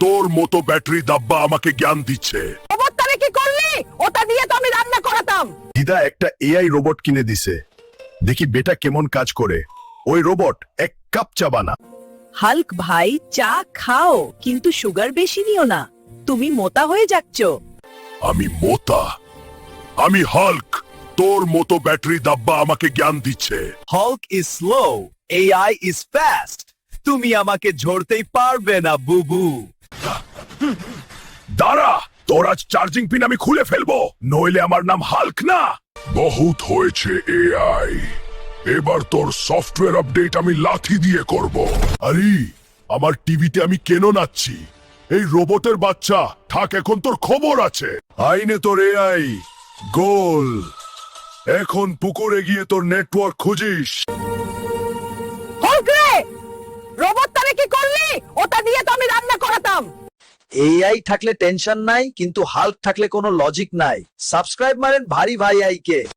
তোর মতো ব্যাটারি ডাব্বা আমাকে জ্ঞান দিচ্ছে। অবতারে কি করলি? ওটা দিয়ে তো আমি রান্না করাতাম। দিদা একটা এআই রোবট কিনে দিছে, দেখি বেটা কেমন কাজ করে। ওই রোবট এক কাপ চা বানা। হাল্ক ভাই, চা খাও কিন্তু সুগার বেশি নিও না, তুমি মোটা হয়ে যাচ্ছ। আমি মোতা, আমি হাল্ক। তোর মতো ব্যাটারি ডাব্বা আমাকে জ্ঞান দিচ্ছে। Hulk is slow, AI is fast. তুমি আমাকে ঝরতেই পারবে না বুবু। দাঁড়া, তোর আজ চার্জিং পিন আমি খুলে ফেলবো, নইলে আমার নাম হাল্ক না। বহুত হয়েছে এআই, এবার তোর সফটওয়্যার আপডেট আমি লাথি দিয়ে করব। আরে আমার টিভিতে আমি কেন নাচছি? এই রোবটের বাচ্চা, থাক, এখন তোর খবর আছে। আইনে তোর এআই গোল। এখন পুকুরে গিয়ে তোর নেটওয়ার্ক খুঁজিস। হাল্ক রে, রোবটটারে কি করলি? ওটা দিয়ে তো আমি রান্না করাতাম। AI থাকলে টেনশন নাই, কিন্তু হাল্ক থাকলে কোনো লজিক নাই। সাবস্ক্রাইব মারেন ভারী ভাই আইকে।